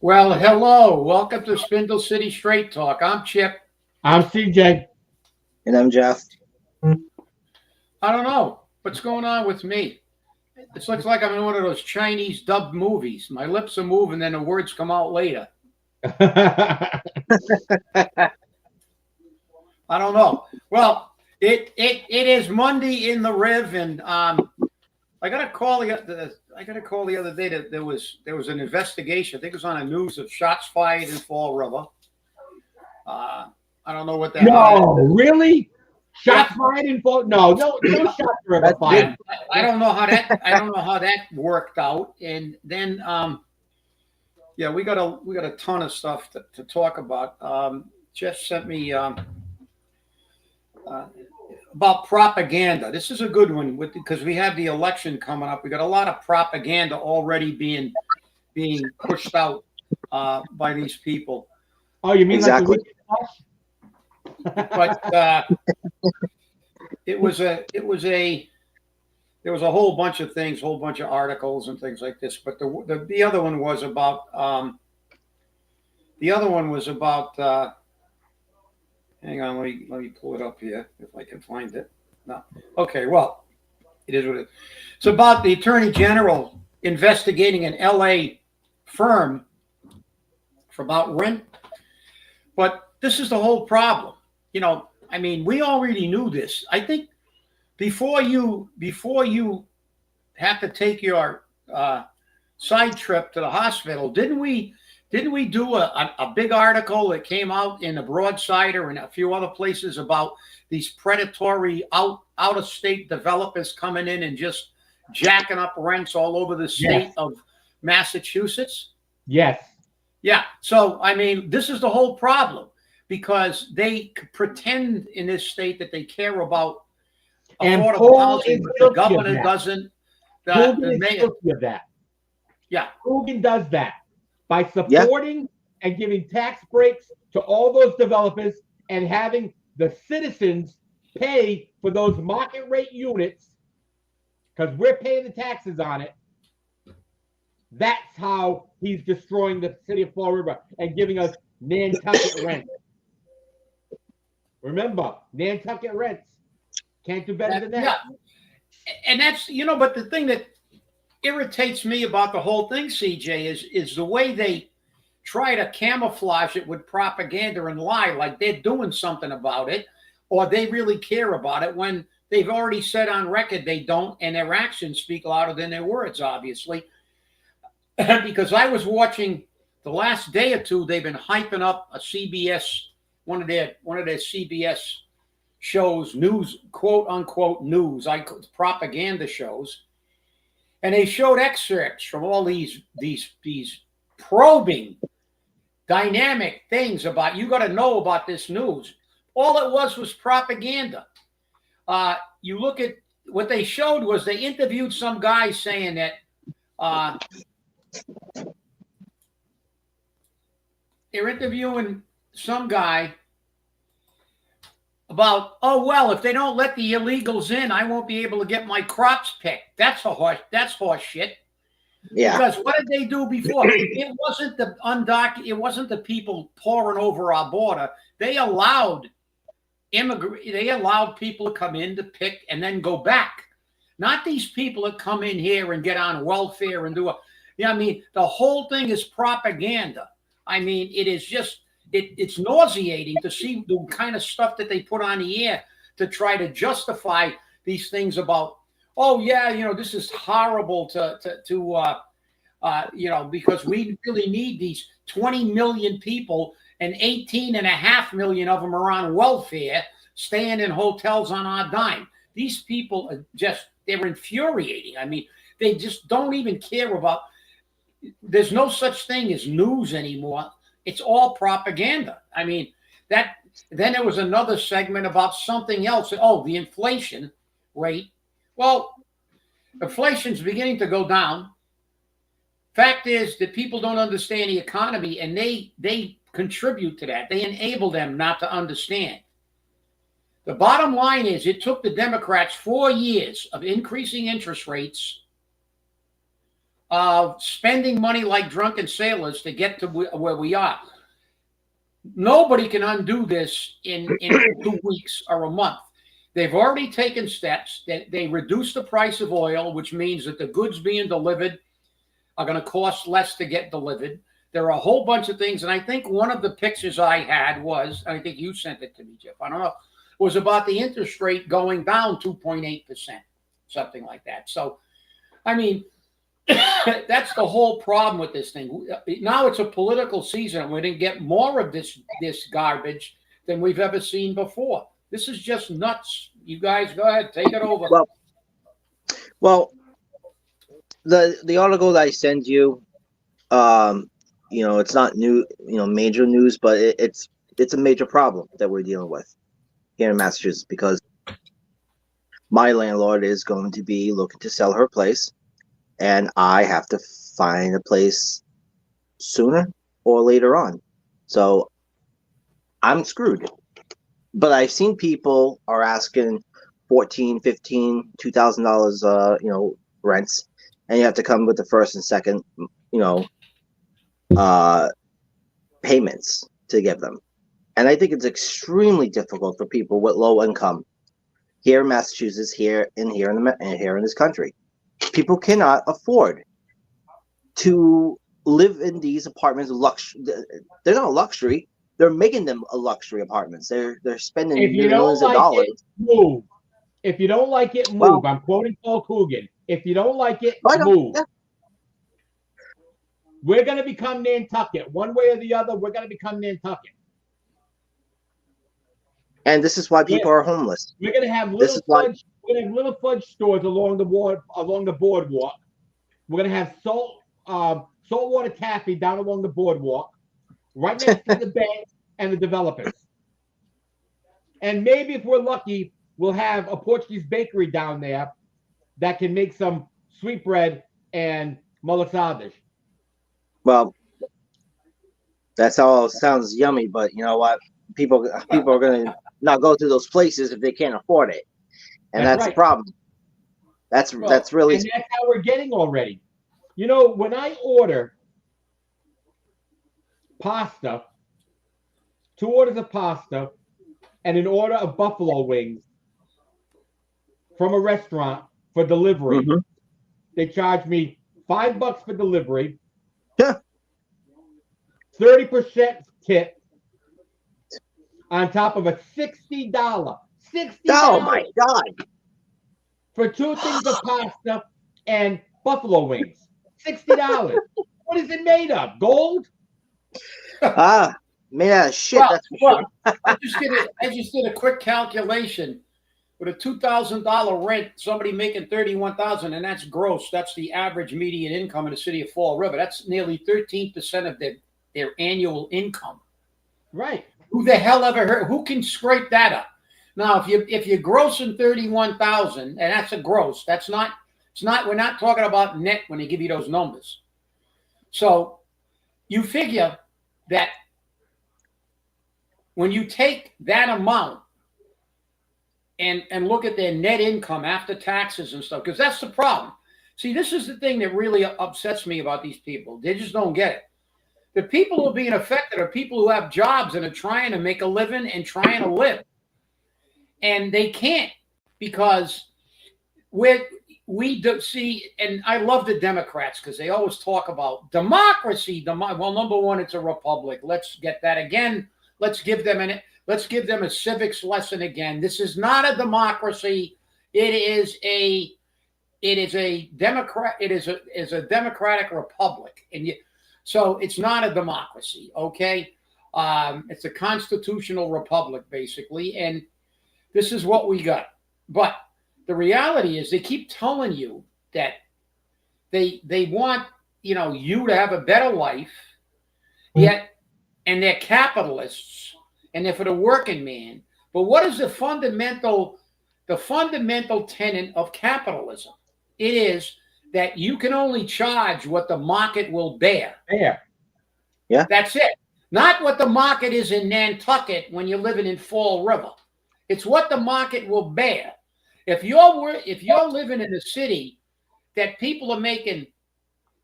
Well, hello. Welcome to Spindle City Straight Talk. I'm Chip. I'm CJ. And I'm Jeff. I don't know what's going on with me. It looks like I'm in one of those Chinese dubbed movies. My lips are moving, then the words come out later. I don't know. Well, it is Monday in the Riv, and I got a call the other day that there was an investigation. I think it was on the news of shots fired in Fall River. I don't know what that. No, really? Shots fired in Fall? No shots were ever fired. I don't know how that worked out. And then yeah, we got a ton of stuff to talk about. Jeff sent me about propaganda. This is a good one because we have the election coming up. We got a lot of propaganda already being pushed out by these people. Oh, you mean Exactly. But there was a whole bunch of things, whole bunch of articles and things like this. But the other one was about hang on, let me pull it up here if I can find it. No. Okay, well, it is what it is. It's about the Attorney General investigating an LA firm for about rent. But this is the whole problem. I mean, we already knew this. I think before you have to take your side trip to the hospital, didn't we do a big article that came out in the Broadsider and a few other places about these predatory out of state developers coming in and just jacking up rents all over the state of Massachusetts? Yes. Yeah. So, I mean, this is the whole problem because they pretend in this state that they care about affordable housing, but the governor doesn't. Hogan is guilty of that. Yeah. Hogan does that by supporting and giving tax breaks to all those developers and having the citizens pay for those market rate units because we're paying the taxes on it. That's how he's destroying the city of Fall River and giving us Nantucket rent. Remember, Nantucket rents. Can't do better than that. Yeah. And that's, but the thing that irritates me about the whole thing, CJ, is the way they try to camouflage it with propaganda and lie like they're doing something about it or they really care about it when they've already said on record they don't, and their actions speak louder than their words, obviously. Because I was watching the last day or two, they've been hyping up a CBS, one of their CBS shows, news, quote unquote news, propaganda shows, and they showed excerpts from all these probing, dynamic things about you got to know about this news. All it was propaganda. You look at what they showed was they interviewed some guy saying that. They're interviewing some guy about, oh, well, if they don't let the illegals in, I won't be able to get my crops picked. That's horse shit. Yeah. Because what did they do before? It wasn't the people pouring over our border. They allowed people to come in to pick and then go back. Not these people that come in here and get on welfare and do I mean, the whole thing is propaganda. I mean, it is just, it's nauseating to see the kind of stuff that they put on the air to try to justify these things about, oh, yeah, this is horrible because we really need these 20 million people and 18.5 million of them are on welfare, staying in hotels on our dime. These people are they're infuriating. I mean, they just don't even care about. There's no such thing as news anymore. It's all propaganda. I mean, then there was another segment about something else. Oh, the inflation rate. Well, inflation's beginning to go down. Fact is that people don't understand the economy, and they contribute to that. They enable them not to understand. The bottom line is it took the Democrats 4 years of increasing interest rates spending money like drunken sailors to get to where we are. Nobody can undo this in 2 weeks or a month. They've already taken steps that they reduce the price of oil, which means that the goods being delivered are going to cost less to get delivered. There are a whole bunch of things. And I think one of the pictures I had was, I think you sent it to me, Jeff, I don't know, was about the interest rate going down 2.8%, something like that. So, I mean, that's the whole problem with this thing. Now it's a political season. We didn't get more of this garbage than we've ever seen before. This is just nuts. You guys go ahead, take it over. Well, the article that I send you, it's not new, major news, but it's a major problem that we're dealing with here in Massachusetts, because my landlord is going to be looking to sell her place, and I have to find a place sooner or later on. So I'm screwed. But I've seen people are asking $1,400, $1,500, $2,000, rents, and you have to come with the first and second, payments to give them. And I think it's extremely difficult for people with low income here in Massachusetts, here in this country. People cannot afford to live in these apartments. They're not a luxury. They're making them a luxury apartments. They're spending millions of dollars. Move. If you don't like it, move. Well, I'm quoting Paul Coogan. If you don't like it, move. Yeah. We're going to become Nantucket. One way or the other, we're going to become Nantucket. And this is why people are homeless. We're going to have little fudge stores along the boardwalk. We're going to have saltwater taffy down along the boardwalk, right next to the banks and the developers. And maybe if we're lucky, we'll have a Portuguese bakery down there that can make some sweetbread and malasadas. Well, that's all sounds yummy, but you know what? People are going to not go to those places if they can't afford it, and that's right. The problem. That's really, and that's how we're getting already. When I order pasta, 2 orders of pasta, and an order of buffalo wings from a restaurant for delivery, they charge me $5 for delivery. Yeah. 30% tip on top of a $60. $60. Oh my God. For 2 things of pasta and buffalo wings. $60. What is it made of? Gold? Made out of shit. That's for sure. I just did a quick calculation. With a $2,000 rent, somebody making $31,000, and that's gross. That's the average median income in the city of Fall River. That's nearly 13% of their annual income. Right. Who the hell ever heard? Who can scrape that up? Now, if you're grossing $31,000, and that's a gross, that's not. It's not. We're not talking about net when they give you those numbers. So you figure that when you take that amount and look at their net income after taxes and stuff, because that's the problem. See, this is the thing that really upsets me about these people. They just don't get it. The people who are being affected are people who have jobs and are trying to make a living and trying to live. And they can't, because we do see, and I love the Democrats because they always talk about democracy. Well, number one, it's a republic. Let's get that again. Let's give them a civics lesson again. This is not a democracy. It is a democratic republic, so it's not a democracy. Okay, it's a constitutional republic basically, and this is what we got. But the reality is, they keep telling you that they want you to have a better life, yet. And they're capitalists, and they're for the working man. But what is the fundamental tenet of capitalism? It is that you can only charge what the market will bear. Yeah. That's it. Not what the market is in Nantucket when you're living in Fall River. It's what the market will bear. If you're living in a city that people are making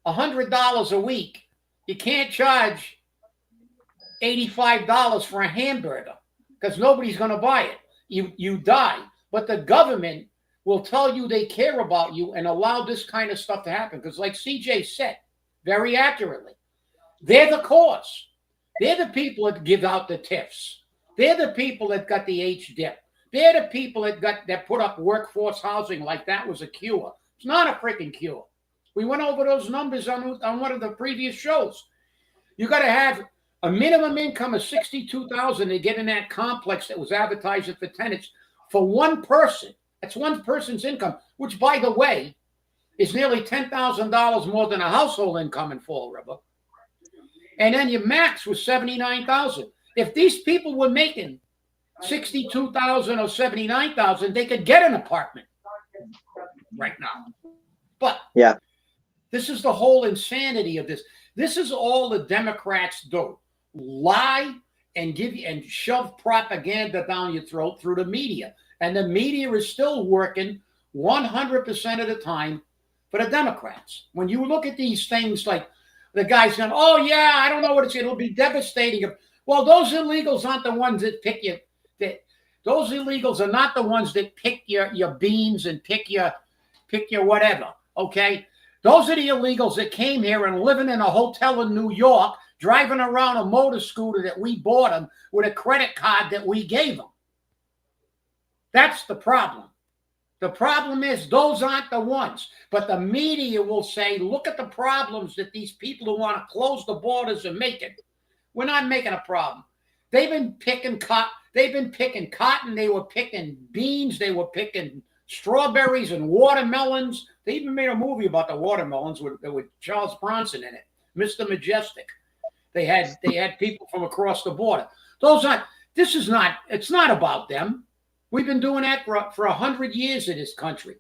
$100 a week. You can't charge $85 for a hamburger because nobody's going to buy it. You die. But the government will tell you they care about you and allow this kind of stuff to happen. Because like CJ said very accurately, they're the cause. They're the people that give out the TIFs. They're the people that got the H-dip. They're the people that put up workforce housing like that was a cure. It's not a freaking cure. We went over those numbers on one of the previous shows. You got to have a minimum income of $62,000 to get in that complex that was advertising for tenants for one person. That's one person's income, which, by the way, is nearly $10,000 more than a household income in Fall River. And then your max was $79,000. If these people were making $62,000 or $79,000, they could get an apartment right now. But yeah, this is the whole insanity of this. This is all the Democrats do: lie and give you and shove propaganda down your throat through the media. And the media is still working 100% of the time for the Democrats. When you look at these things, like the guy's going, "Oh yeah, I don't know what it's. It'll be devastating." Well, those illegals aren't the ones that pick you. Those illegals are not the ones that pick your beans and pick your whatever. Okay, those are the illegals that came here and living in a hotel in New York, driving around a motor scooter that we bought them with a credit card that we gave them. That's the problem. The problem is those aren't the ones. But the media will say, look at the problems that these people who want to close the borders are making. We're not making a problem. They've been picking cotton. They were picking beans. They were picking strawberries and watermelons. They even made a movie about the watermelons with Charles Bronson in it, Mr. Majestic. They had people from across the border. It's not about them. We've been doing that for 100 years in this country.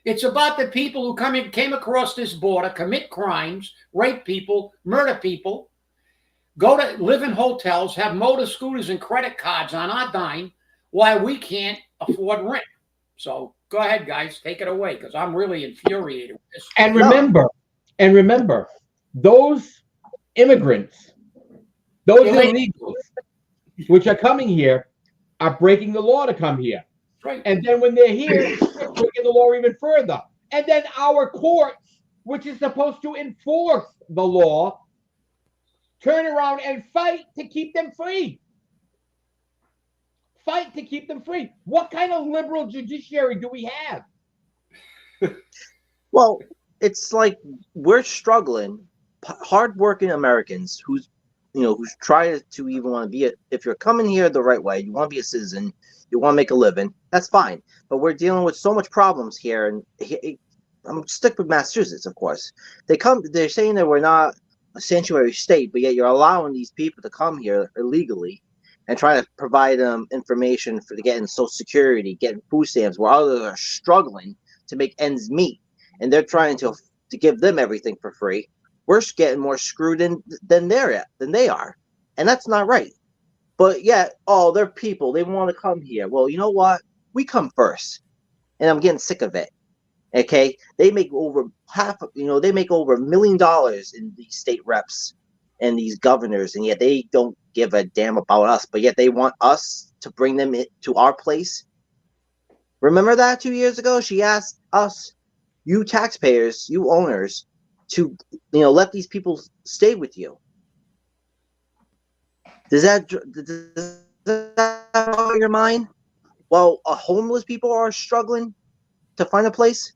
It's about the people who came across this border, commit crimes, rape people, murder people, go to live in hotels, have motor scooters and credit cards on our dime while we can't afford rent. So go ahead, guys, take it away, because I'm really infuriated with this. And remember, those immigrants, those illegals, which are coming here, are breaking the law to come here. Right. And then when they're here, they're breaking the law even further. And then our courts, which is supposed to enforce the law, turn around and fight to keep them free. Fight to keep them free. What kind of liberal judiciary do we have? Well, it's like we're struggling, hardworking Americans who's try to even want to be if you're coming here the right way, you want to be a citizen, you want to make a living, that's fine. But we're dealing with so much problems here, and I'm stuck with Massachusetts, of course. They're saying that we're not a sanctuary state, but yet you're allowing these people to come here illegally and try to provide them information for getting Social Security, getting food stamps, where others are struggling to make ends meet, and they're trying to give them everything for free. We're getting more screwed in than they are, and that's not right. But yet, they're people. They want to come here. Well, you know what? We come first, and I'm getting sick of it. Okay, they make over they make over $1 million in these state reps and these governors, and yet they don't give a damn about us. But yet they want us to bring them to our place. Remember that 2 years ago? She asked us, you taxpayers, you owners, to let these people stay with you. Does that blow your mind? Well, homeless people are struggling to find a place.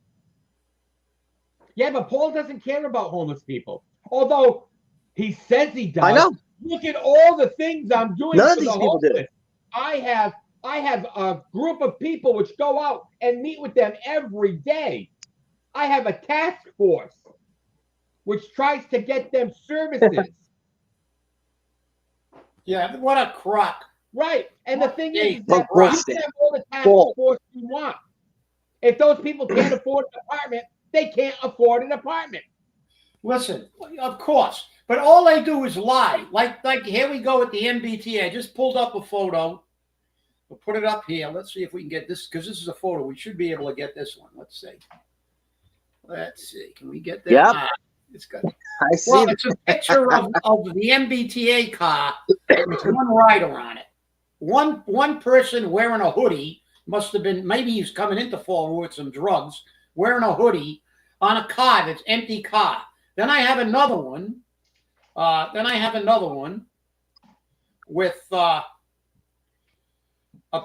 Yeah, but Paul doesn't care about homeless people, although he says he does. I know. Look at all the things I'm doing. None for of these the people homeless. do. I have a group of people which go out and meet with them every day. I have a task force which tries to get them services. Yeah, what a crock. Right. And the thing is What that you bullshit. can have all the task force you want. If those people can't afford an apartment, they can't afford an apartment. Listen, of course, but all they do is lie. Like here we go at the MBTA. I just pulled up a photo. We'll put it up here. Let's see if we can get this, because this is a photo. We should be able to get this one. Let's see. Can we get that? Yep. It's good. I see. Well, it's a picture of the MBTA car with one rider on it. One person wearing a hoodie, must have been, maybe he's coming into Fall with some drugs, wearing a hoodie on a car that's empty car. Then I have another one. With a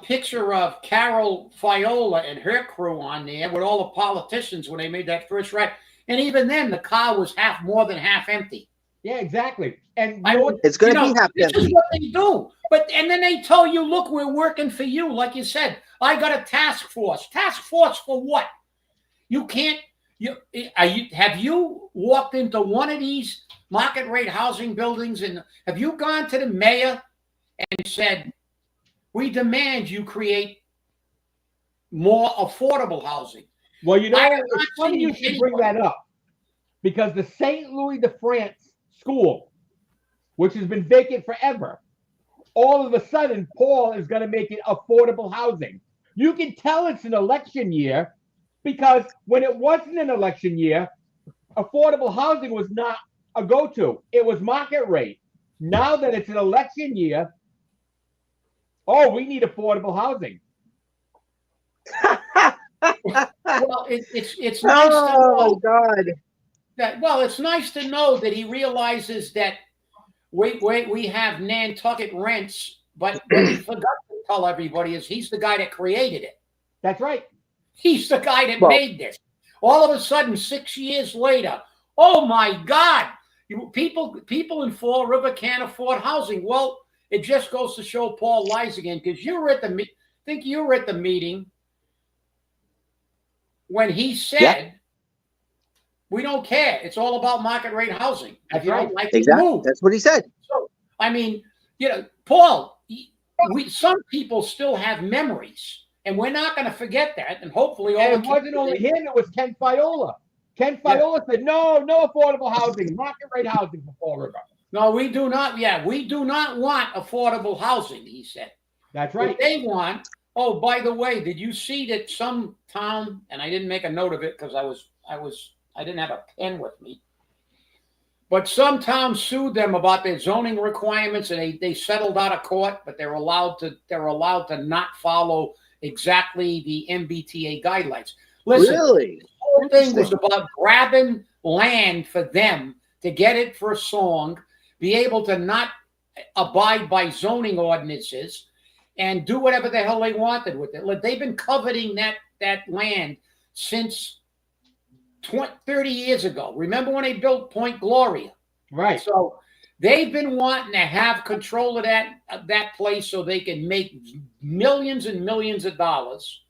picture of Carol Fiola and her crew on there with all the politicians when they made that first ride. And even then, the car was more than half empty. Yeah, exactly. And it's going to be half this empty. is what they do. And then they tell you, look, we're working for you. Like you said, I got a task force. Task force for what? You can't. Have you walked into one of these market rate housing buildings and have you gone to the mayor and said, we demand you create more affordable housing? Well, it's funny you should bring that up because the St. Louis de France school, which has been vacant forever, all of a sudden, Paul is going to make it affordable housing. You can tell it's an election year because when it wasn't an election year, affordable housing was not a go-to. It was market rate. Now that it's an election year, we need affordable housing. Well, it's nice to know. Oh God! It's nice to know that he realizes that we have Nantucket rents, but what he forgot to tell everybody is he's the guy that created it. That's right. He's the guy that made this. All of a sudden, 6 years later, oh my God, people in Fall River can't afford housing. Well, it just goes to show Paul lies again because you were at the meeting when he said, we don't care. It's all about market rate housing. If you don't like it, move. That's what he said. So, I mean, Paul, some people still have memories, and we're not going to forget that. And hopefully, it wasn't only him; it was Ken Fiola. Ken Fiola said, "No affordable housing, market rate housing for Fall River." No, we do not. Yeah, we do not want affordable housing. He said. That's right. What they want. Oh, by the way, did you see that some town? And I didn't make a note of it because I didn't have a pen with me. But some town sued them about their zoning requirements, and they settled out of court. But they're allowed to not follow exactly the MBTA guidelines. Listen, really? The whole thing was about grabbing land for them to get it for a song, be able to not abide by zoning ordinances, and do whatever the hell they wanted with it. Like, they've been coveting that land since 30 years ago. Remember when they built Point Gloria? Right. So they've been wanting to have control of that place so they can make millions and millions of dollars.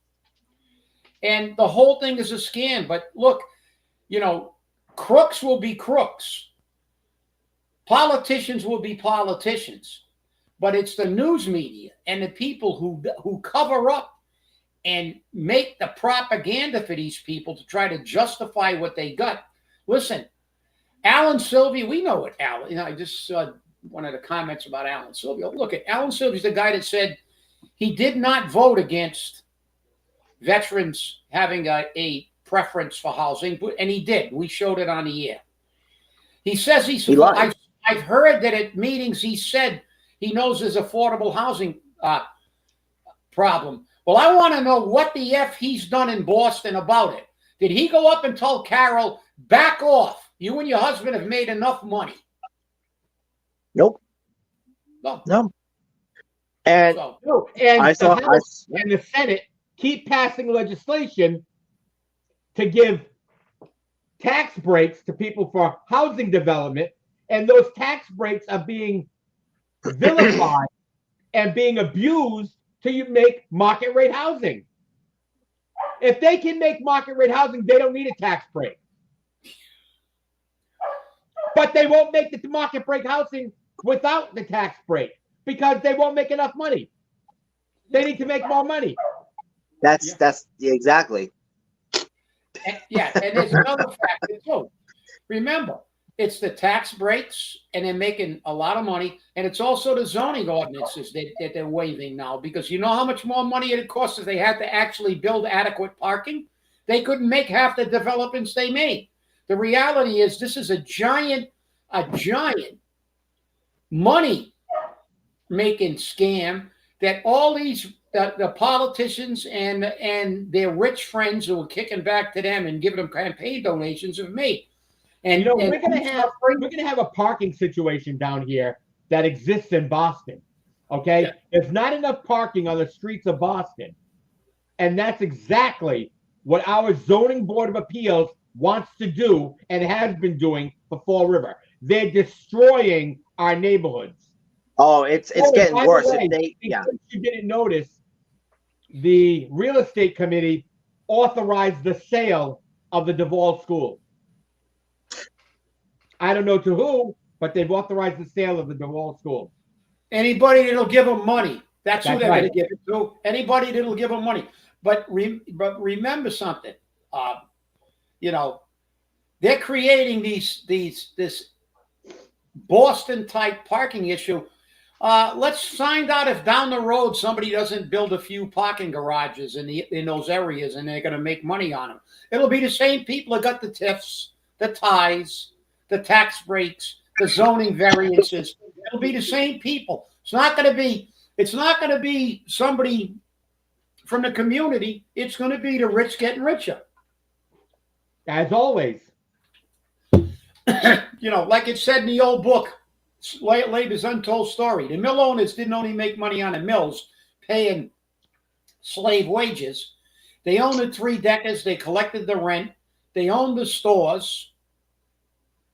And the whole thing is a scam. But look, crooks will be crooks. Politicians will be politicians. But it's the news media and the people who cover up and make the propaganda for these people to try to justify what they got. Listen, Alan Sylvia, we know what Alan, I just saw one of the comments about Alan Sylvia. Look, at Alan Sylvia's the guy that said he did not vote against veterans having a preference for housing, and he did. We showed it on the air. He says I've heard that at meetings he said he knows there's affordable housing problem. Well, I want to know what the F he's done in Boston about it. Did he go up and tell Carol, back off? You and your husband have made enough money. Nope. No. And the House and the Senate keep passing legislation to give tax breaks to people for housing development, and those tax breaks are being vilified and being abused to make market rate housing. If they can make market rate housing, they don't need a tax break. But they won't make the market rate housing without the tax break because they won't make enough money. They need to make more money. That's exactly. And there's another factor too. Remember, it's the tax breaks, and they're making a lot of money, and it's also the zoning ordinances that they're waiving now, because you know how much more money it costs if they had to actually build adequate parking? They couldn't make half the developments they made. The reality is this is a giant money making scam that all these the politicians and their rich friends who are kicking back to them and giving them campaign donations have made. And we're gonna have a parking situation down here that exists in Boston. Okay, there's not enough parking on the streets of Boston, and that's exactly what our zoning board of appeals wants to do and has been doing for Fall River. They're destroying our neighborhoods. Oh, it's getting worse. Way, you didn't notice, the real estate committee authorized the sale of the Duval School. I don't know to who, but they've authorized the sale of the Duval School. Anybody that'll give them money. That's who they're right. going to give it to. Anybody that'll give them money. But remember something. They're creating this Boston type parking issue. Let's find out if down the road somebody doesn't build a few parking garages in those areas and they're going to make money on them. It'll be the same people that got the TIFs, the ties, the tax breaks, the zoning variances. It'll be the same people. It's not going to be somebody from the community. It's going to be the rich getting richer. As always. Like it said in the old book, Labor's Untold Story. The mill owners didn't only make money on the mills paying slave wages. They owned the 3 decades. They collected the rent. They owned the stores.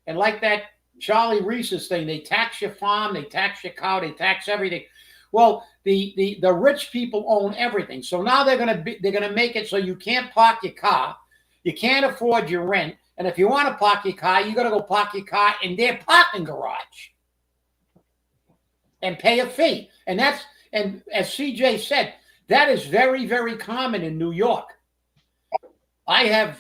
And like that Charlie Reese's thing, they tax your farm, they tax your cow, they tax everything. Well, the rich people own everything. So now they're gonna make it so you can't park your car, you can't afford your rent, and if you want to park your car, you gotta go park your car in their parking garage and pay a fee. And as CJ said, that is very, very common in New York. They've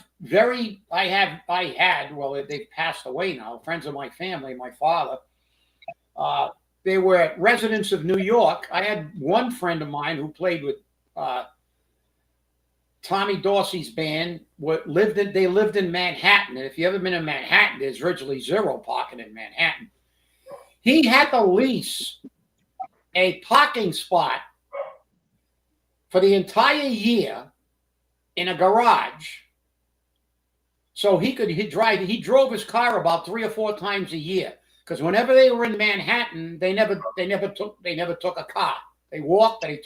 passed away now, friends of my family, my father. They were residents of New York. I had one friend of mine who played with Tommy Dorsey's band. They lived in Manhattan. And if you ever been in Manhattan, there's virtually zero parking in Manhattan. He had to lease a parking spot for the entire year in a garage. So he drove his car about 3 or 4 times a year, because whenever they were in Manhattan, they never took a car. They walked, and they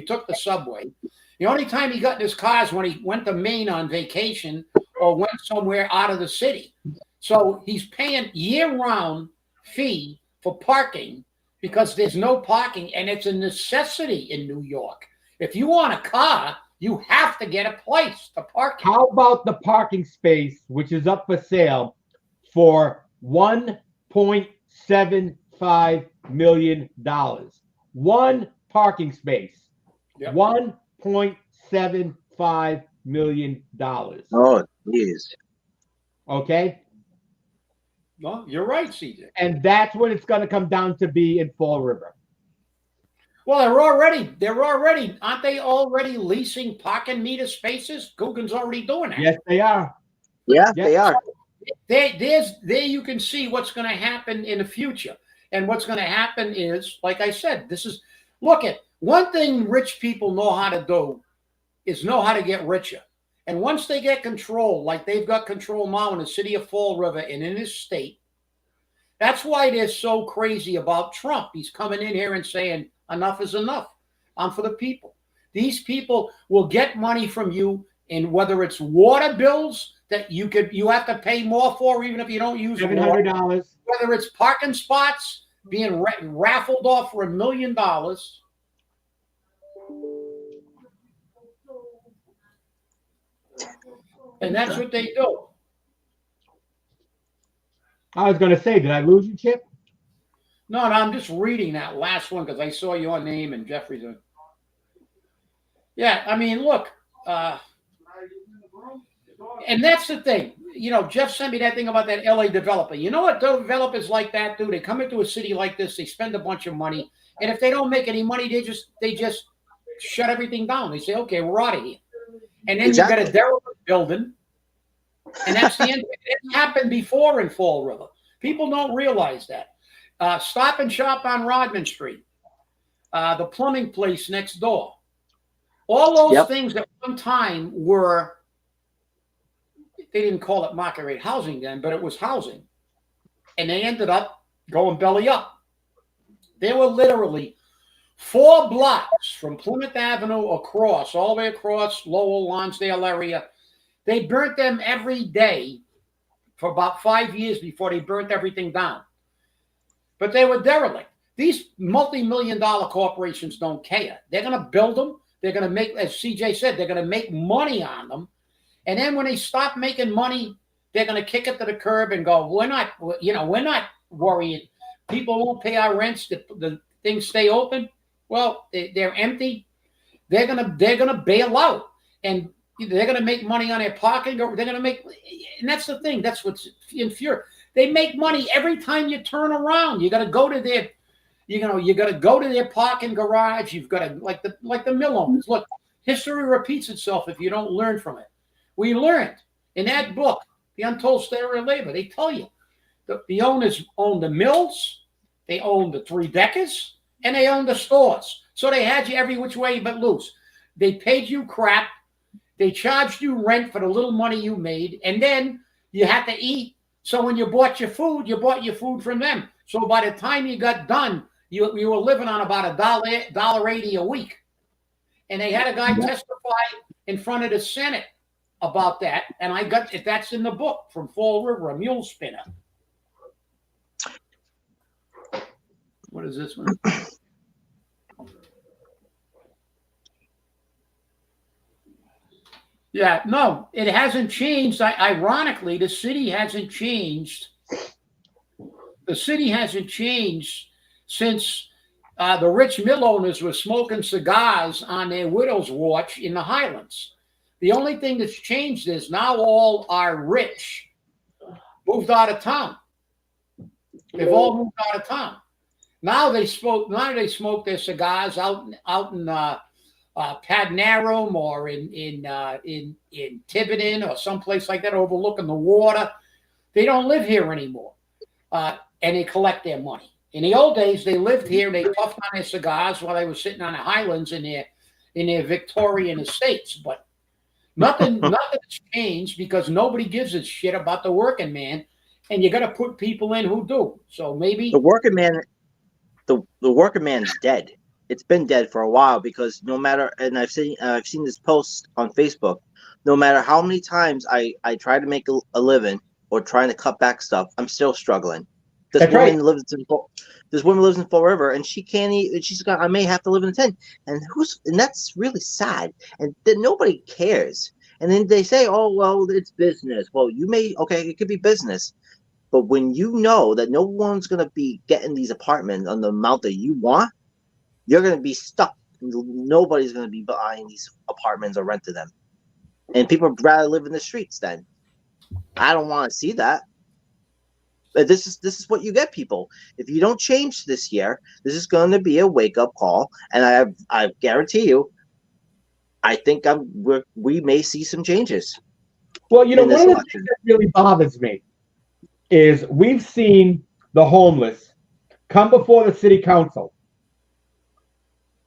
took the subway. The only time he got in his car is when he went to Maine on vacation or went somewhere out of the city. So he's paying year-round fee for parking because there's no parking, and it's a necessity in New York. If you want a car, you have to get a place to park. How about the parking space, which is up for sale for $1.75 million? One parking space. Yep. $1.75 million. Oh, jeez. Okay. Well, you're right, CJ. And that's what it's going to come down to be in Fall River. Well, aren't they already leasing parking meter spaces? Guggen's already doing that. Yes, they are. Yeah, they are. There you can see what's going to happen in the future. And what's going to happen is, like I said, one thing rich people know how to do is know how to get richer. And once they get control, like they've got control now in the city of Fall River and in his state, that's why they're so crazy about Trump. He's coming in here and saying, enough is enough. I'm for the people. These people will get money from you, and whether it's water bills that you have to pay more for, even if you don't use $700. Whether it's parking spots being raffled off for $1 million. And that's what they do. I was going to say, did I lose you, Chip? No, I'm just reading that last one because I saw your name and Jeffrey's. Yeah, I mean, look. And that's the thing. Jeff sent me that thing about that LA developer. You know what developers like that do? They come into a city like this, they spend a bunch of money, and if they don't make any money, they just shut everything down. They say, okay, we're out of here. And then you got a derelict building And that's the end. It happened before in Fall River. People don't realize that. Stop and Shop on Rodman Street, the plumbing place next door. All those Yep. things at one time were, they didn't call it market rate housing then, but it was housing. And they ended up going belly up. There were literally 4 blocks from Plymouth Avenue across, all the way across Lowell, Lonsdale area. They burnt them every day for about 5 years before they burnt everything down. But they were derelict. These multi-million-dollar corporations don't care. They're going to build them. They're going to make, as CJ said, they're going to make money on them. And then when they stop making money, they're going to kick it to the curb and go, we're not worrying. People won't pay our rents. The things stay open. Well, they're empty. They're gonna bail out, and they're gonna make money on their parking. They're gonna make, and that's the thing. That's what's infuriating. They make money every time you turn around. You got to go to their, you got to go to their parking garage. You've got to like the mill owners. Look, history repeats itself if you don't learn from it. We learned in that book, The Untold Story of Labor. They tell you the owners own the mills, they own the 3 deckers, and they own the stores. So they had you every which way but loose. They paid you crap. They charged you rent for the little money you made, and then you had to eat. So when you bought your food from them. So by the time you got done, you were living on about $1.80 a week. And they had a guy testify in front of the Senate about that. And that's in the book from Fall River, a mule spinner. What is this one? Yeah, no, it hasn't changed. Ironically, the city hasn't changed. The city hasn't changed since the rich mill owners were smoking cigars on their widow's watch in the Highlands. The only thing that's changed is now all our rich moved out of town. They've all moved out of town. Now they smoke their cigars out in Padnarum or in Tiverton or someplace like that, overlooking the water. They don't live here anymore, and they collect their money. In the old days, they lived here. They puffed on their cigars while they were sitting on the highlands in their Victorian estates. But nothing's changed because nobody gives a shit about the working man, and you got to put people in who do. So maybe the working man. The working man's dead. It's been dead for a while because no matter, and I've seen this post on Facebook. No matter how many times I try to make a living or trying to cut back stuff, I'm still struggling. This woman lives in Fall River, and she can't eat. She's got. I may have to live in a tent, and that's really sad. And then nobody cares. And then they say, "Oh well, it's business." Well, it could be business. But when you know that no one's going to be getting these apartments on the amount that you want, you're going to be stuck. Nobody's going to be buying these apartments or renting them. And people would rather live in the streets then. I don't want to see that. But this is what you get, people. If you don't change this year, this is going to be a wake-up call. And I guarantee you, I think we may see some changes. Well, one of the things that really bothers me is we've seen the homeless come before the city council,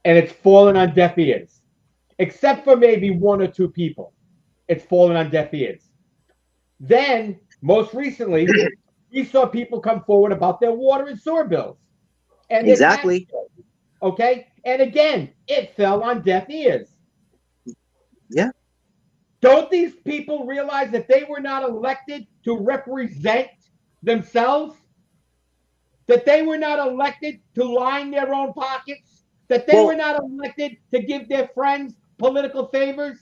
and it's fallen on deaf ears, except for maybe 1 or 2 people. It's fallen on deaf ears. Then, most recently, we saw people come forward about their water and sewer bills. And exactly. Okay? And again, it fell on deaf ears. Yeah. Don't these people realize that they were not elected to represent themselves? That they were not elected to line their own pockets? That they were not elected to give their friends political favors?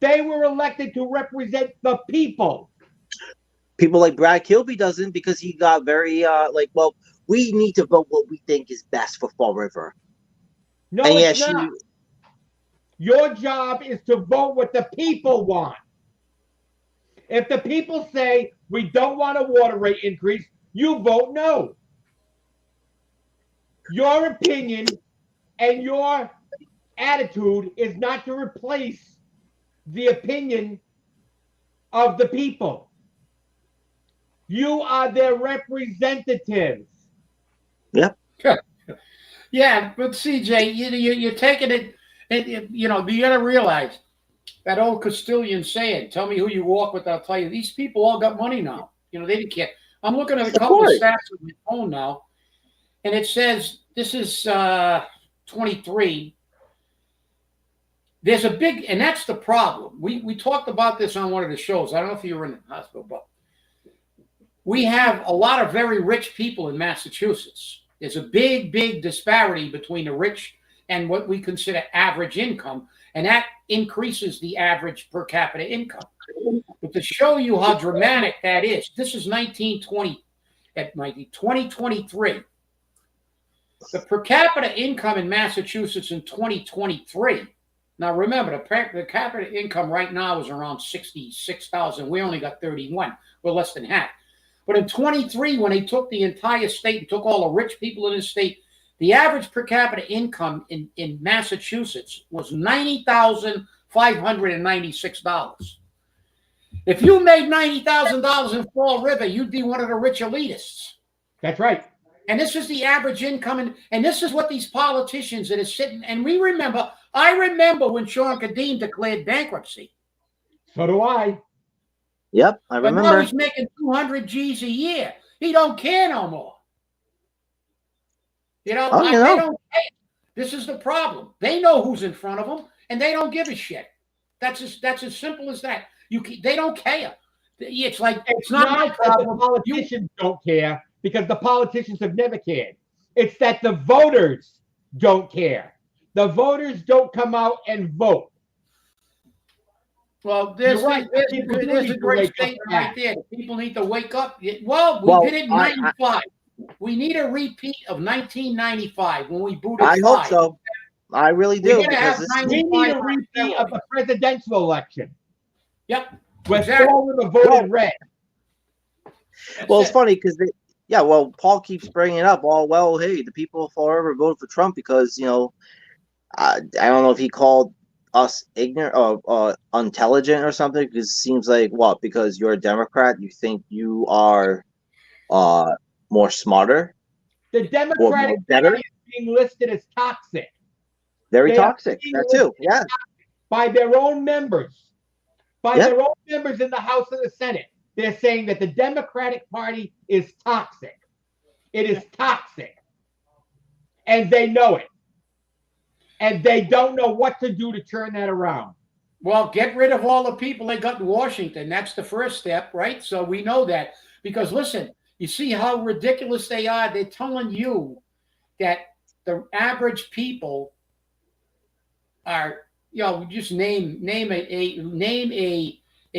They were elected to represent the people. People like Brad Kilby doesn't, because he got very we need to vote what we think is best for Fall River. No, and it's not. Your job is to vote what the people want. If the people say we don't want a water rate increase, you vote no. Your opinion and your attitude is not to replace the opinion of the people. You are their representatives. Yep. Yeah, but CJ, you're taking it. You got to realize that old Castilian saying, "Tell me who you walk with, I'll tell you." These people all got money now. They didn't care. I'm looking at a couple of stats on my phone now, and it says this is 23. There's a big, and that's the problem. We talked about this on one of the shows. I don't know if you were in the hospital, but we have a lot of very rich people in Massachusetts. There's a big disparity between the rich and what we consider average income, and that increases the average per capita income. But to show you how dramatic that is, this is 2023. The per capita income in Massachusetts in 2023. Now remember, the per capita income right now is around 66,000. We only got 31. We're less than half. But in 23, when they took the entire state and took all the rich people in the state, the average per capita income in Massachusetts was $90,596. If you made $90,000 in Fall River, you'd be one of the rich elitists. That's right. And this is the average income. And this is what these politicians that are sitting. And I remember when Sean Kadim declared bankruptcy. So do I. Yep, I remember. But now he's making 200 G's a year. He don't care no more. They don't care. This is the problem. They know who's in front of them, and they don't give a shit. That's as simple as that. They don't care. It's like it's not my problem. The politicians don't care because the politicians have never cared. It's that the voters don't care. The voters don't come out and vote. Well, there's a great statement right there. People need to wake up. Well, we did it in 95. We need a repeat of 1995 when we booted. I hope so. I really do. We need a repeat of the presidential election. Yep. Where Fall River voted red. Well, it's funny because Paul keeps bringing it up. Hey, the people of Fall River voted for Trump because I don't know if he called us ignorant or unintelligent or something, because it seems like because you're a Democrat, you think you are more smarter. The Democratic Party is being listed as toxic. Very toxic. That too. Yeah. By their own members. Their own members in the House and the Senate. They're saying that the Democratic Party is toxic. It is toxic. And they know it. And they don't know what to do to turn that around. Well, get rid of all the people they got in Washington. That's the first step, right? So we know that. Because listen, you see how ridiculous they are. They're telling you that the average people are, just name a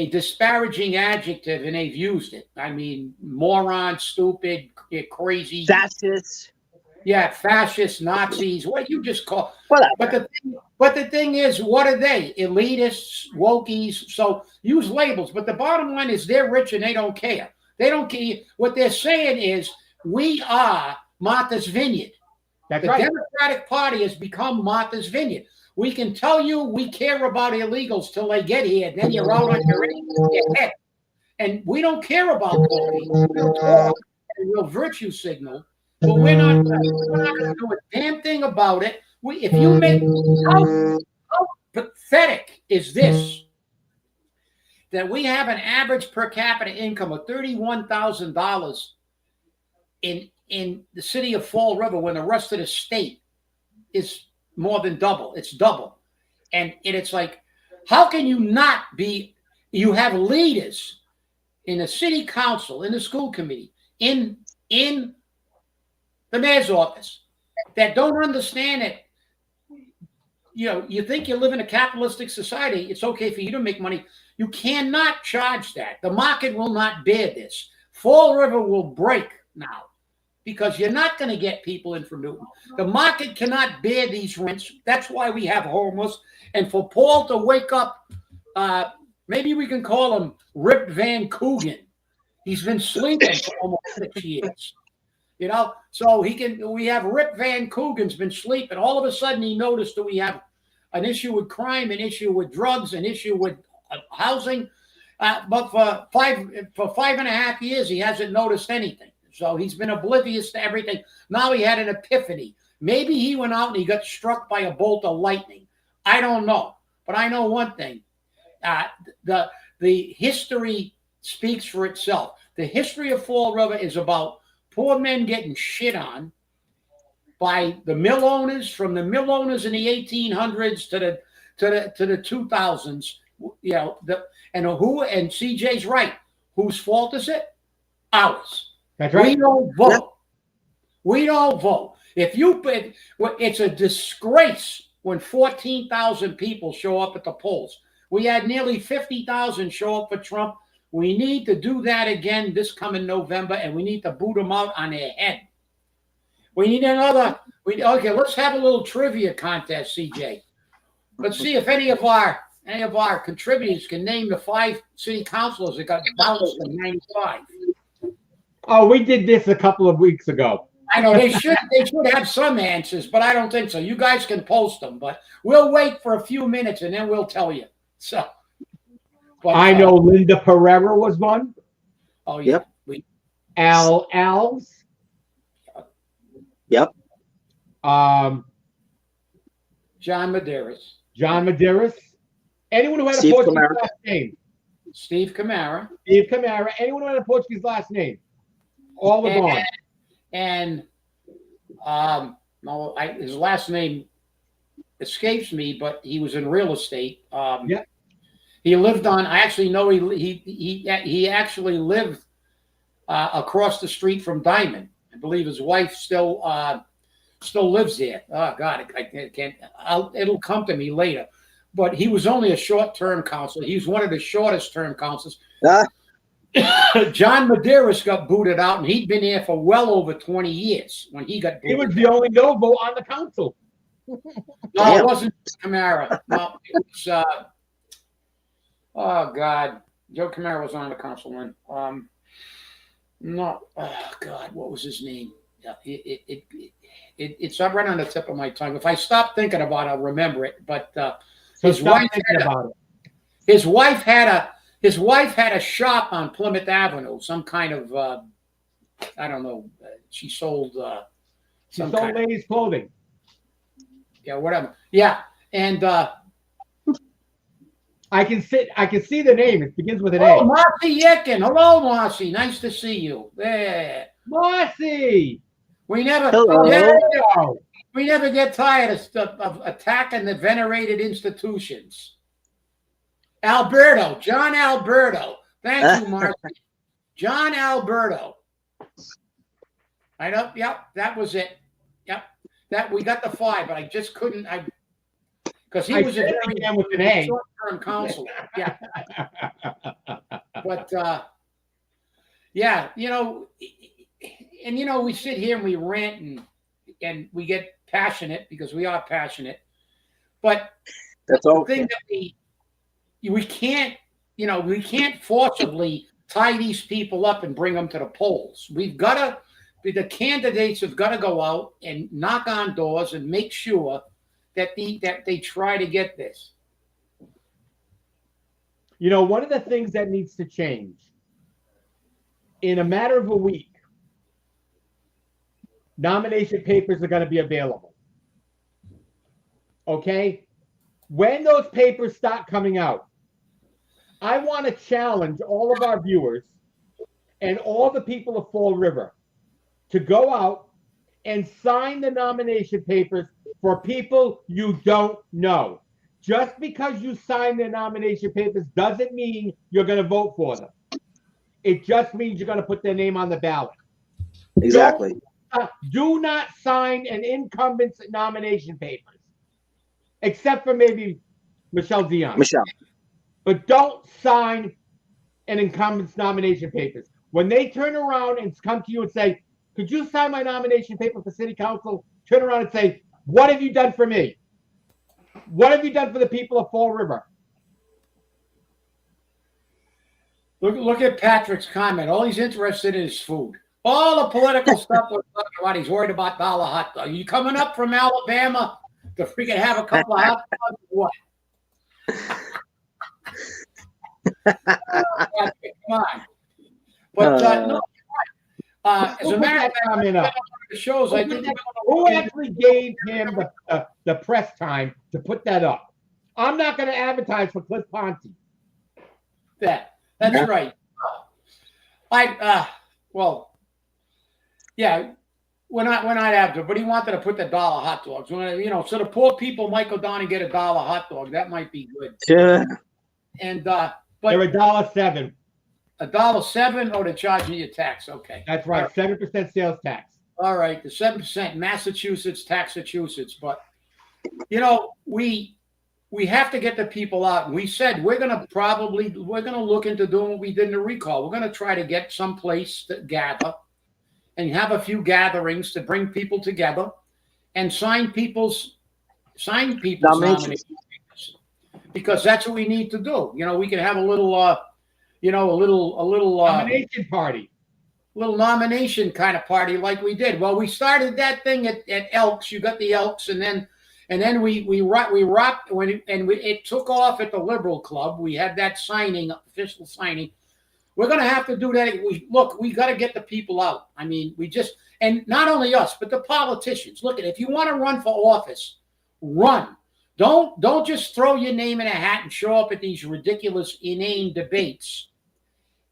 disparaging adjective, and they've used it. I mean, moron, stupid, crazy. Fascist. Yeah, fascists, Nazis, what you just call. Whatever. But the thing is, what are they? Elitists, wokies. So use labels. But the bottom line is they're rich and they don't care. They don't care. What they're saying is we are Martha's Vineyard. That's the right. Democratic Party has become Martha's Vineyard. We can tell you we care about illegals till they get here, and then you're out on your head. And we don't care about talking. We'll talk and we'll virtue signal. But we're not going to do a damn thing about it. How pathetic is this? That we have an average per capita income of $31,000 in the city of Fall River, when the rest of the state is more than double. It's double. And it's like, how can you not be? You have leaders in the city council, in the school committee, in the mayor's office that don't understand it. You think you live in a capitalistic society, it's okay for you to make money. You cannot charge that. The market will not bear this. Fall River will break now because you're not going to get people in from Newton. The market cannot bear these rents. That's why we have homeless. And for Paul to wake up, maybe we can call him Rip Van Coogan. He's been sleeping for almost 6 years. So we have Rip Van Coogan's been sleeping. All of a sudden he noticed that we have an issue with crime, an issue with drugs, an issue with housing. But for 5.5 years, he hasn't noticed anything. So he's been oblivious to everything. Now he had an epiphany. Maybe he went out and he got struck by a bolt of lightning. I don't know. But I know one thing. The history speaks for itself. The history of Fall River is about poor men getting shit on by the mill owners, from the mill owners in the 1800s to the 2000s. You know, and CJ's right. Whose fault is it? Ours. That's right. We don't vote. Yep. We don't vote. It's a disgrace when 14,000 people show up at the polls. We had nearly 50,000 show up for Trump. We need to do that again this coming November, and we need to boot them out on their head. We need another. Okay, let's have a little trivia contest, CJ. Let's see if any of our contributors can name the 5 city councilors that got bounced in '95. Oh, we did this a couple of weeks ago. I know they should have some answers, but I don't think so. You guys can post them, but we'll wait for a few minutes and then we'll tell you. So, but, I know Linda Pereira was one. Oh yeah, yep. Alves. Yep. John Medeiros. Anyone who had Steve a Portuguese Camara. last name. Steve Camara. Anyone who had a Portuguese last name. All were gone. And no, his last name escapes me, but he was in real estate. Yeah. He lived on. I actually know he actually lived across the street from Diamond. I believe his wife still lives there. Oh God, I can't. It'll come to me later. But he was only a short-term counselor. He was one of the shortest-term counselors. John Medeiros got booted out, and he'd been there for well over 20 years when he got booted. He was the only no vote on the council. No, it wasn't Camara. No, it was, oh, God. Joe Camara was on the council then. No, oh, God, what was his name? It's not right on the tip of my tongue. If I stop thinking about it, I'll remember it. But his wife had a shop on Plymouth Avenue, some kind of I don't know. She sold ladies' clothing. Yeah, whatever. Yeah, and I can see the name. It begins with an A. A. Marcy Yekin. Hello, Marcy. Nice to see you. There. Marcy. We never get tired of attacking the venerated institutions. John Alberto. Thank you, Marcy. John Alberto. I know. Yep, that was it. Yep, that we got the 5, but I just couldn't. Because he was a very short-term counselor. Yeah. But yeah, and we sit here and we rant and we get passionate because we are passionate. But that's the thing that we can't forcibly tie these people up and bring them to the polls. We've got to. The candidates have got to go out and knock on doors and make sure that they try to get this. One of the things that needs to change in a matter of a week, nomination papers are going to be available. Okay? When those papers start coming out, I want to challenge all of our viewers and all the people of Fall River to go out and sign the nomination papers for people you don't know. Just because you sign the nomination papers doesn't mean you're going to vote for them. It just means you're going to put their name on the ballot. Exactly. Do not sign an incumbent's nomination papers, except for maybe Michelle Dion. But don't sign an incumbent's nomination papers. When they turn around and come to you and say, could you sign my nomination paper for city council? Turn around and say, what have you done for me? What have you done for the people of Fall River? Look at Patrick's comment. All he's interested in is food. All the political stuff we're talking about, he's worried about dollar hot dog. Are you coming up from Alabama to freaking have a couple of hot dogs or what? Come on. But no, as a matter of fact, comment up. the shows, I think Who actually gave him the press time to put that up? I'm not going to advertise for Cliff Ponte. that's Yeah. right. Yeah, we're not after, but he wanted to put the dollar hot dogs. So the poor people might go down and get a dollar hot dog. That might be good. Yeah. And They're but $1.07. $1.07. Oh, they're charging you tax. Okay, That's right, 7% sales tax. all right, the 7% Massachusetts, Taxachusetts. But we have to get the people out. And we said we're gonna look into doing what we did in the recall. We're gonna try to get some place to gather and have a few gatherings to bring people together and sign people's nominations, because that's what we need to do. We can have a little Nomination party. little nomination kind of party like we did. Well, we started that thing at Elks. You got the Elks, and then we rocked it took off at the Liberal Club. We had that official signing. We're going to have to do that. We got to get the people out. I mean, and not only us, but the politicians. Look, if you want to run for office, run. Don't just throw your name in a hat and show up at these ridiculous, inane debates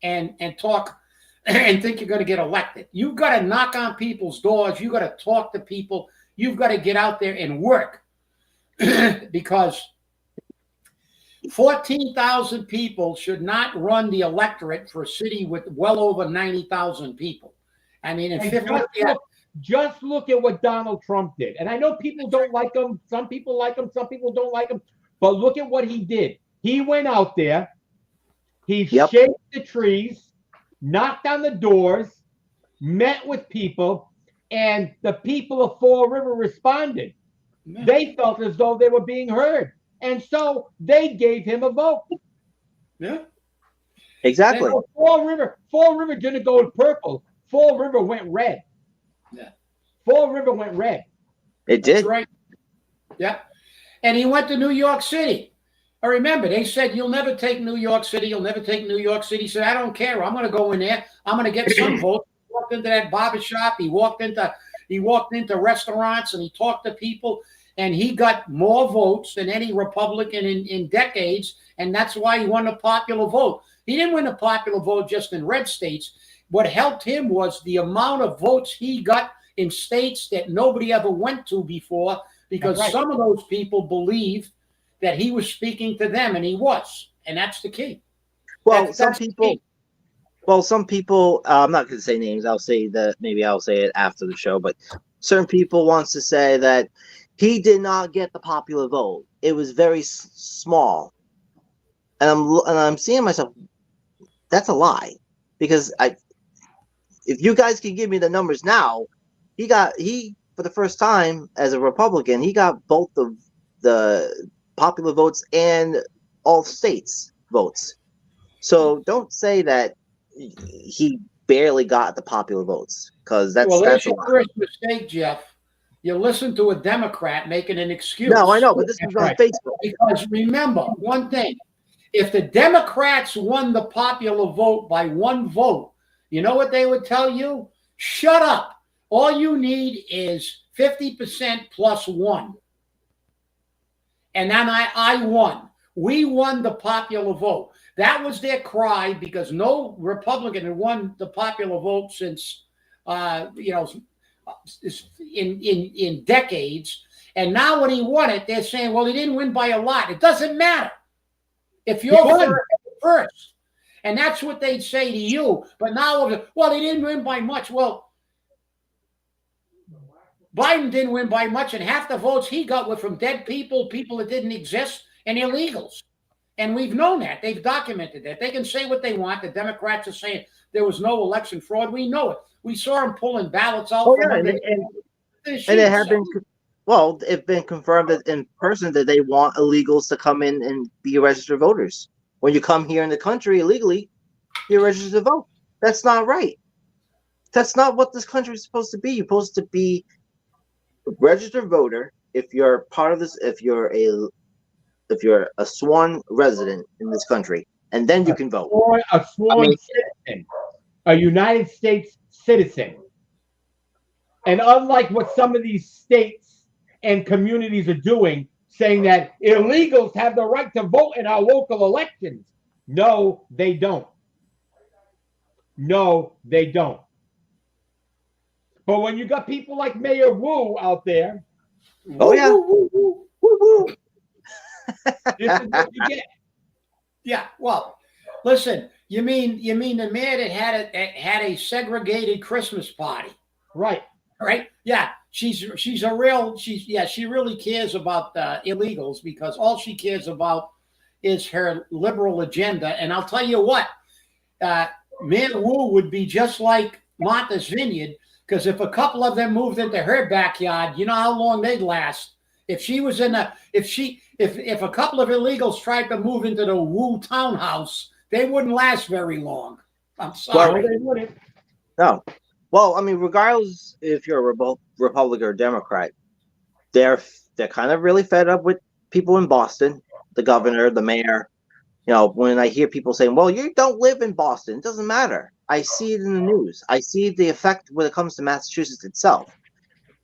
and talk and think you're going to get elected. You've got to knock on people's doors. You've got to talk to people. You've got to get out there and work because 14,000 people should not run the electorate for a city with well over 90,000 people. I mean, just look at what Donald Trump did. And I know people don't like him. Some people like him. Some people don't like him. But look at what he did. He went out there. He shaked the trees, knocked on the doors, met with people, and the people of Fall River responded. Yeah. They felt as though they were being heard. And so they gave him a vote. Yeah. Exactly. Fall River didn't go purple. Fall River went red. Yeah. Fall River went red. It did. That's right. Yeah. And he went to New York City. I remember they said, "You'll never take New York City. You'll never take New York City." He said, "I don't care. I'm going to go in there. I'm going to get some votes." He walked into that barbershop. He walked into restaurants and he talked to people. And he got more votes than any Republican in decades. And that's why he won the popular vote. He didn't win the popular vote just in red states. What helped him was the amount of votes he got in states that nobody ever went to before, because some of those people believed that he was speaking to them, and he was. And that's the key. Well, some people, I'm not going to say names. Maybe I'll say it after the show. But certain people wants to say that he did not get the popular vote. It was very small. And I'm seeing myself, that's a lie. Because if you guys can give me the numbers now, he for the first time as a Republican, he got both the popular votes and all states votes. So don't say that he barely got the popular votes, because that's your first mistake, Jeff. You listen to a Democrat making an excuse. No, I know, but this is on Facebook. Because remember one thing: if the Democrats won the popular vote by one vote, you know what they would tell you? Shut up. All you need is 50% plus one. And then I won. We won the popular vote. That was their cry, because no Republican had won the popular vote since, in decades. And now when he won it, they're saying, well, he didn't win by a lot. It doesn't matter. If you're first. And that's what they'd say to you. But now, well, he didn't win by much. Well, Biden didn't win by much, and half the votes he got were from dead people, people that didn't exist, and illegals. And we've known that. They've documented that. They can say what they want. The Democrats are saying there was no election fraud. We know it. We saw them pulling ballots out. And it had been, it's been confirmed in person that they want illegals to come in and be registered voters. When you come here in the country illegally, you're registered to vote. That's not right. That's not what this country is supposed to be. You're supposed to be a registered voter if you're part of this. If you're a sworn resident in this country, and then you can vote. Or a sworn citizen, a United States citizen. And unlike what some of these states and communities are doing, saying that illegals have the right to vote in our local elections, no, they don't. No, they don't. But when you got people like Mayor Wu out there, Oh yeah, woo, this is what you get. Yeah, well, listen, you mean the mayor that had a segregated Christmas party, Right. right? Yeah, she really cares about illegals because all she cares about is her liberal agenda. And I'll tell you what, Mayor Wu would be just like Martha's Vineyard, because if a couple of them moved into her backyard, you know how long they'd last. If she was in a if a couple of illegals tried to move into the Wu townhouse, they wouldn't last very long. I'm sorry. No, they wouldn't. no. Well, I mean, regardless if you're a Republican or Democrat, they're kind of really fed up with people in Boston, the governor, the mayor. You know, when I hear people saying, "Well, you don't live in Boston," it doesn't matter. I see it in the news. I see the effect when it comes to Massachusetts itself.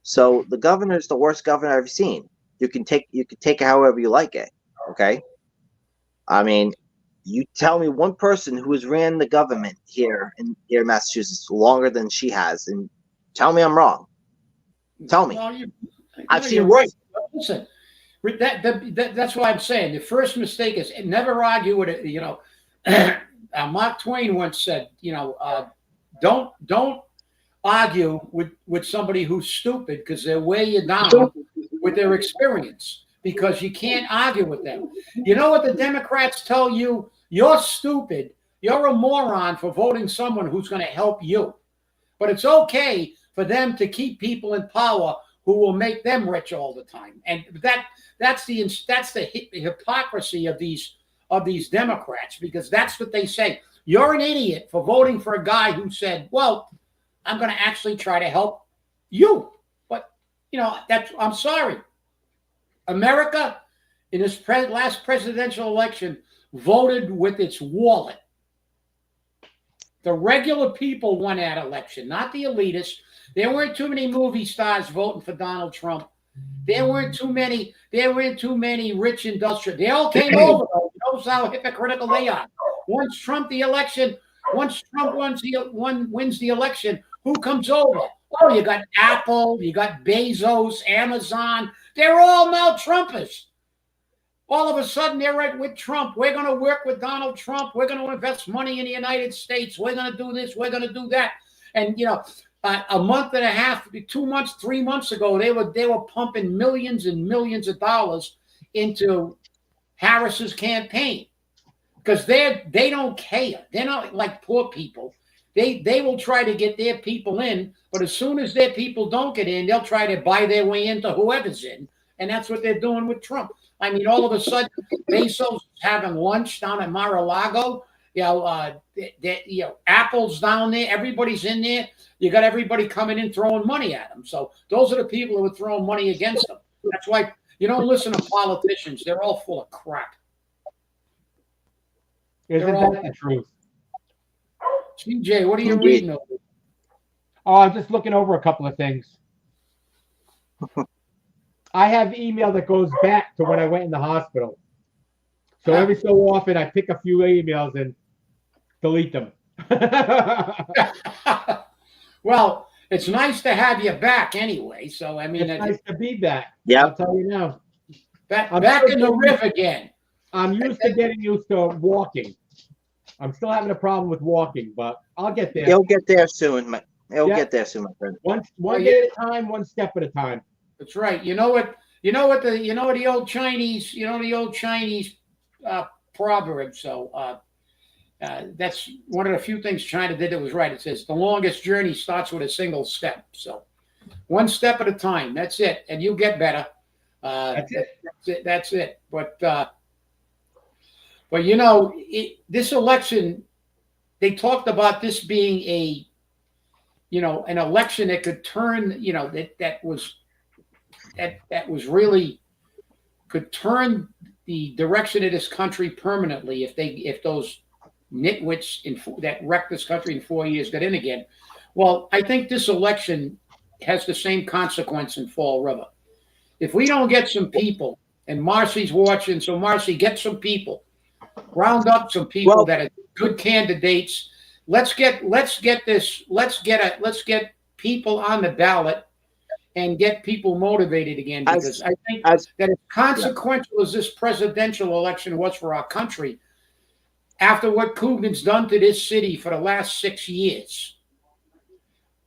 So the governor is the worst governor I've ever seen. You can take it however you like it. Okay. I mean, you tell me one person who has ran the government here in Massachusetts longer than she has, and tell me I'm wrong. Tell me. Well, I've no, seen you're worse. right. Listen, that's why I'm saying the first mistake is never argue with it. You know, Mark Twain once said, you know, don't argue with somebody who's stupid because they weigh you down with their experience, because you can't argue with them. You know what the Democrats tell you? You're stupid. You're a moron for voting someone who's going to help you. But it's okay for them to keep people in power who will make them rich all the time. And that's the hypocrisy of these Democrats, because that's what they say. You're an idiot for voting for a guy who said, well, I'm going to actually try to help you. But, you know, I'm sorry. America, in this last presidential election, voted with its wallet. The regular people won that election, not the elitists. There weren't too many movie stars voting for Donald Trump. There weren't too many rich industrial. They all came over, though. Knows how hypocritical they are. Once Trump wins the election, who comes over? Oh, you got Apple, you got Bezos, Amazon. They're all now Trumpers. All of a sudden, they're right with Trump. We're going to work with Donald Trump. We're going to invest money in the United States. We're going to do this. We're going to do that. And, you know, a month and a half, 2 months, 3 months ago, they were pumping millions and millions of dollars into Harris's campaign, because they don't care. They're not like poor people. They will try to get their people in, but as soon as their people don't get in, they'll try to buy their way into whoever's in. And that's what they're doing with Trump. I mean, all of a sudden, Bezos is having lunch down at Mar-a-Lago. You know, Apple's down there. Everybody's in there. You got everybody coming in throwing money at them. So those are the people who are throwing money against them. That's why you don't listen to politicians. They're all full of crap. Isn't that the truth? CJ, what are you reading over? Oh, I'm just looking over a couple of things. I have email that goes back to when I went in the hospital. So every so often I pick a few emails and delete them. Well, it's nice to have you back anyway. So, I mean, it's nice to be back. Yeah. I'll tell you now. Back in the riff again. I'm getting used to walking. I'm still having a problem with walking, but I'll get there. It'll get there soon. Get there soon, my friend. One day at a time, one step at a time. That's right. You know the old Chinese proverb. So that's one of the few things China did that was right. It says the longest journey starts with a single step. So one step at a time. That's it, and you get better. That's it. But you know, this election, they talked about this being an election that could turn, that was really could turn the direction of this country permanently if those nitwits that wrecked this country in 4 years get in again. Well, I think this election has the same consequence in Fall River. If we don't get some people, and Marcy's watching, so Marcy, get some people, round up some people that are good candidates. Let's get people on the ballot and get people motivated again, because I think that as consequential as this presidential election was for our country, after what Coogan's done to this city for the last 6 years,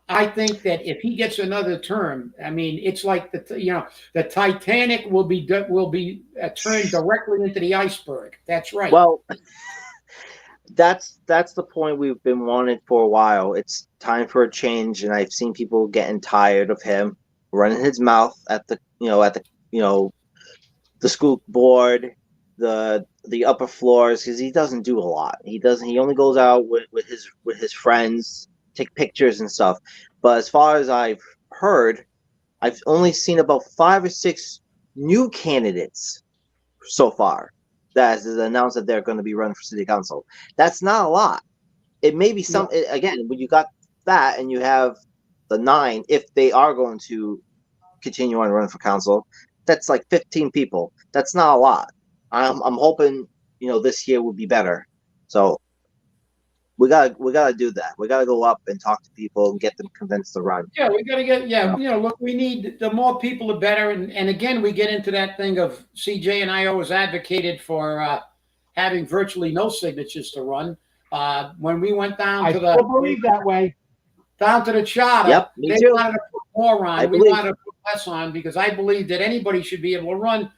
I think that if he gets another term, I mean, it's like the Titanic will be turned directly into the iceberg. That's right. Well, that's the point we've been wanting for a while. It's time for a change, and I've seen people getting tired of him running his mouth at the school board, the upper floors, because he doesn't do a lot. He only goes out with his friends, take pictures and stuff. But as far as I've heard, I've only seen about 5 or 6 new candidates so far that has announced that they're going to be running for city council. That's not a lot. It may be again, when you got that and you have the 9, if they are going to continue on running for council, that's like 15 people. That's not a lot. I'm hoping this year will be better. So we gotta do that. We gotta go up and talk to people and get them convinced to run. Yeah, we gotta get look, we need the more people the better. And again, we get into that thing of CJ and I always advocated for having virtually no signatures to run. When we went down I still believe that way. Down to the charter, yep, they too. wanted to put more on. We wanted to put less on because I believe that anybody should be able to run.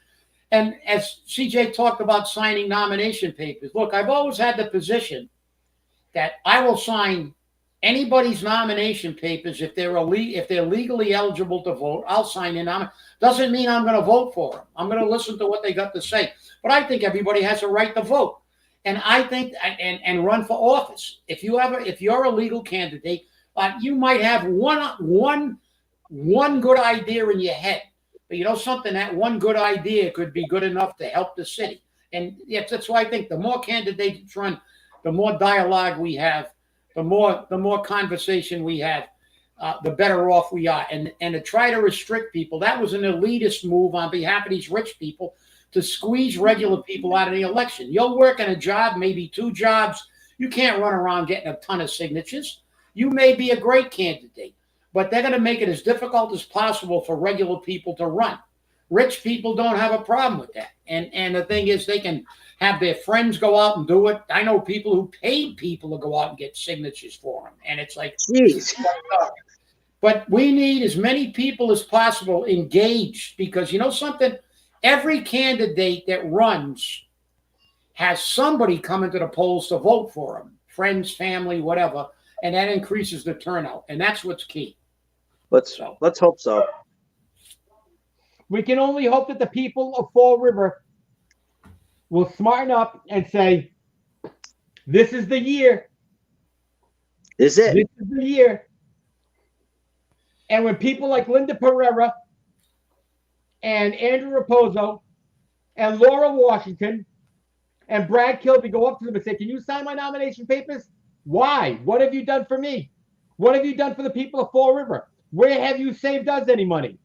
And as CJ talked about signing nomination papers, look, I've always had the position that I will sign anybody's nomination papers if they're legally eligible to vote. I'll sign in on it. Doesn't mean I'm going to vote for them. I'm going to listen to what they got to say. But I think everybody has a right to vote, and I think and run for office. If you're a legal candidate, you might have one good idea in your head, but something, that one good idea could be good enough to help the city. And yes, that's why I think the more candidates run, the more dialogue we have, the more conversation we have, the better off we are. And to try to restrict people, that was an elitist move on behalf of these rich people to squeeze regular people out of the election. You'll work in a job, maybe 2 jobs. You can't run around getting a ton of signatures. You may be a great candidate, but they're going to make it as difficult as possible for regular people to run. Rich people don't have a problem with that. And the thing is, they can have their friends go out and do it. I know people who paid people to go out and get signatures for them. And it's like, jeez. But we need as many people as possible engaged, because something, every candidate that runs has somebody coming to the polls to vote for them, friends, family, whatever. And that increases the turnout. And that's what's key. Let's hope so. We can only hope that the people of Fall River will smarten up and say, this is the year. This is it. This is the year. And when people like Linda Pereira and Andrew Raposo and Laura Washington and Brad Kilby go up to them and say, can you sign my nomination papers? Why? What have you done for me? What have you done for the people of Fall River? Where have you saved us any money?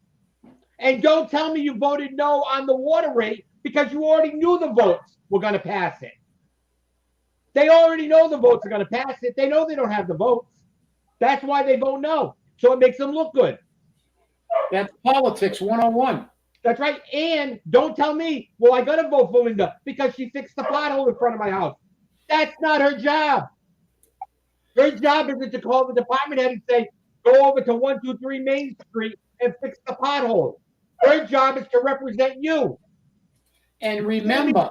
And don't tell me you voted no on the water rate because you already knew the votes were going to pass it. They already know the votes are going to pass it. They know they don't have the votes. That's why they vote no. So it makes them look good. That's politics 101. That's right. And don't tell me, well, I got to vote for Linda because she fixed the pothole in front of my house. That's not her job. Her job isn't to call the department head and say, go over to 123 Main Street and fix the pothole. Her job is to represent you. And remember,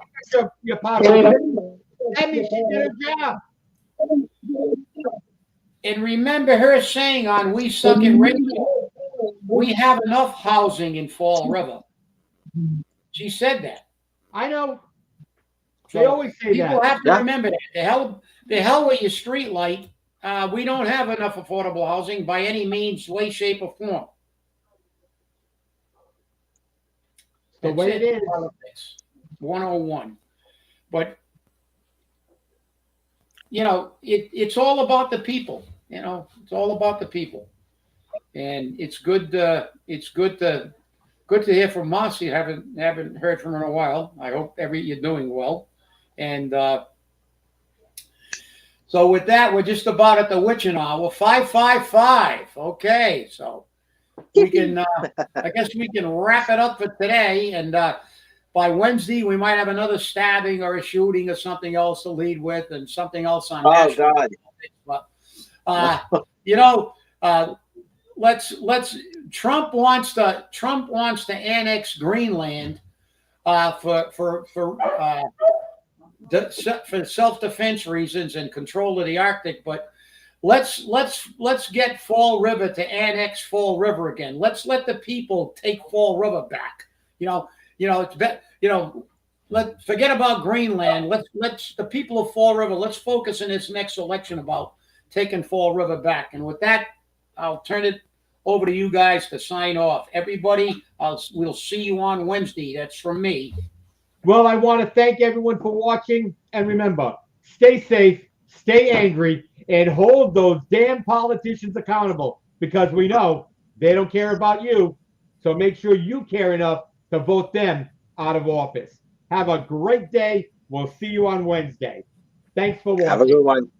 your pothole. That means she did her job. And remember her saying on We Suck in Radio, we have enough housing in Fall River. She said that. I know. They always say that. People have to remember that. The hell with your street light. We don't have enough affordable housing by any means, way, shape, or form. The way it is. 101. But it's all about the people. It's all about the people, and it's good. Good to hear from Moss. You haven't heard from her in a while. I hope you're doing well, and so with that, we're just about at the witching hour. 5:55. Okay, so we can. I guess we can wrap it up for today, and by Wednesday we might have another stabbing or a shooting or something else to lead with, and something else on. Oh God! But let's. Trump wants to annex Greenland for self-defense reasons and control of the Arctic. But let's get Fall River to annex Fall River again. Let's let the people take Fall River back. Forget about Greenland. Let's the people of Fall River. Let's focus in this next election about taking Fall River back. And with that, I'll turn it over to you guys to sign off. Everybody, we'll see you on Wednesday. That's from me. Well, I want to thank everyone for watching. And remember, stay safe, stay angry, and hold those damn politicians accountable, because we know they don't care about you. So make sure you care enough to vote them out of office. Have a great day. We'll see you on Wednesday. Thanks for watching. Have a good one.